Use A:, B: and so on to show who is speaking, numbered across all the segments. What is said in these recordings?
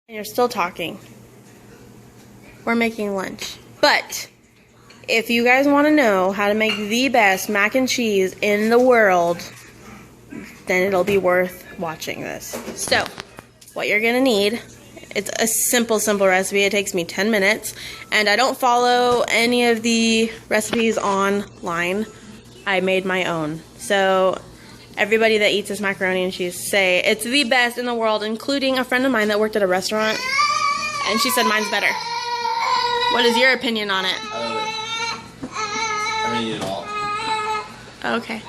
A: And you're still talking. We're making lunch. But if you guys want to know how to make the best mac and cheese in the world, then it'll be worth watching this. So, what you're gonna need, it's a simple recipe. It takes me 10 minutes, and I don't follow any of the recipes online. I made my own. So, everybody that eats this macaroni and cheese say it's the best in the world, including a friend of mine that worked at a restaurant, and she said mine's better. What is your opinion on it?
B: I love it. I mean, eat it all.
A: Okay.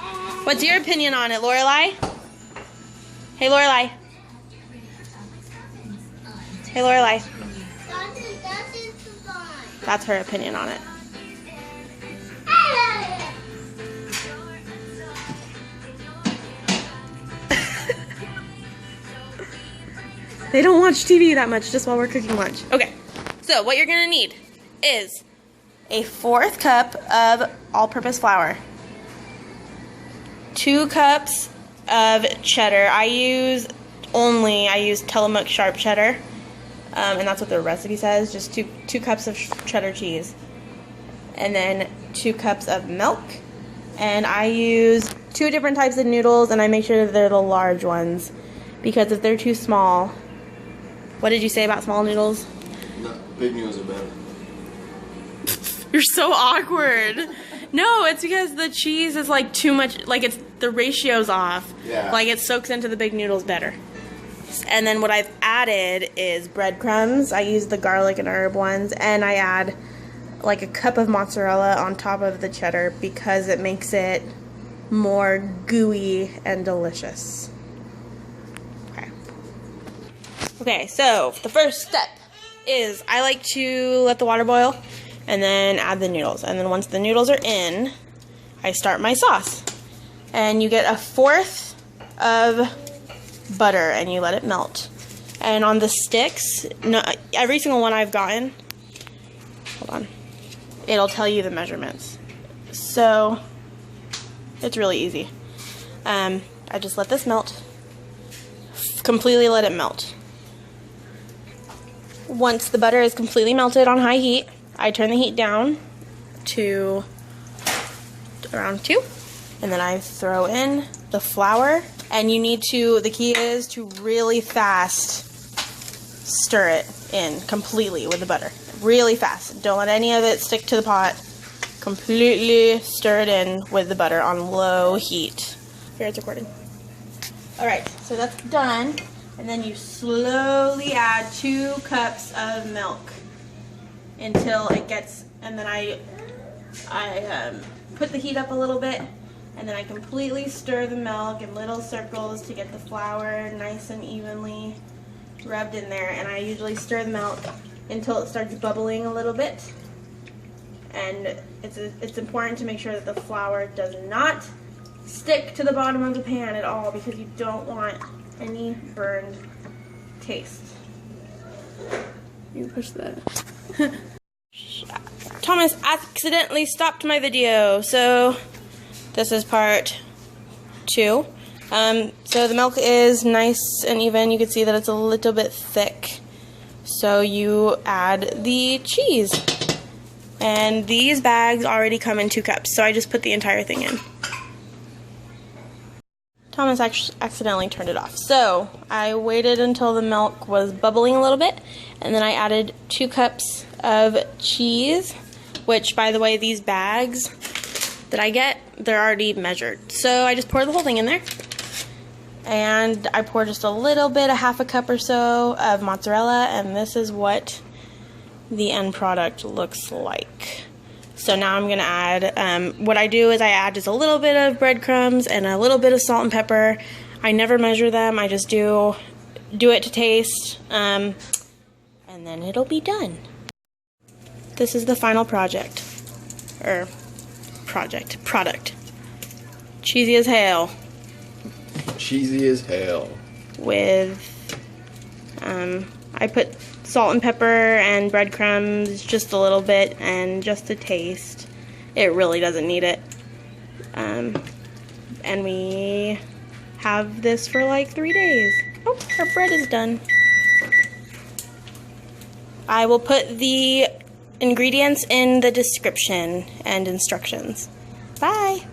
A: What's your opinion on it, Lorelai? Hey, Lorelai. Hey, Lorelai. That's her opinion on it. They don't watch TV that much, just while we're cooking lunch. Okay, so what you're gonna need is a 1/4 cup of all-purpose flour, 2 cups of cheddar. I use Tillamook sharp cheddar, and that's what the recipe says. Just two cups of cheddar cheese, and then 2 cups of milk. And I use 2 different types of noodles, and I make sure that they're the large ones, because if they're too small. What did you say about small noodles?
B: No, big noodles are better.
A: You're so awkward. No, it's because the cheese is like too much, like the ratio's off.
B: Yeah.
A: Like it soaks into the big noodles better. And then what I've added is breadcrumbs. I use the garlic and herb ones, and I add like a cup of mozzarella on top of the cheddar because it makes it more gooey and delicious. Okay, so the first step is I like to let the water boil and then add the noodles. And then once the noodles are in, I start my sauce. And you get a 1/4 of butter and you let it melt. And on the sticks, no, every single one I've gotten, hold on, it'll tell you the measurements. So it's really easy. I just let this melt, completely let it melt. Once the butter is completely melted on high heat, I turn the heat down to around 2, and then I throw in the flour, and the key is to really fast stir it in completely with the butter. Really fast. Don't let any of it stick to the pot. Completely stir it in with the butter on low heat. Here, it's recording. Alright, so that's done. And then you slowly add 2 cups of milk until it gets, and then I put the heat up a little bit, and then I completely stir the milk in little circles to get the flour nice and evenly rubbed in there. And I usually stir the milk until it starts bubbling a little bit. And it's important to make sure that the flour does not stick to the bottom of the pan at all, because you don't want any burned taste. You push that. Thomas accidentally stopped my video, so this is part 2. So the milk is nice and even. You can see that it's a little bit thick. So you add the cheese. And these bags already come in 2 cups, so I just put the entire thing in. Thomas accidentally turned it off. So I waited until the milk was bubbling a little bit, and then I added 2 cups of cheese, which, by the way, these bags that I get, they're already measured. So I just pour the whole thing in there, and I pour just a little bit, a 1/2 cup or so of mozzarella, and this is what the end product looks like. So now I'm going to add, what I do is I add just a little bit of breadcrumbs and a little bit of salt and pepper. I never measure them, I just do it to taste, and then it'll be done. This is the final product. Cheesy as hell.
B: Cheesy as hell.
A: With, I put salt and pepper and breadcrumbs, just a little bit, and just a taste. It really doesn't need it. And we have this for like 3 days. Oh, our bread is done. I will put the ingredients in the description and instructions. Bye!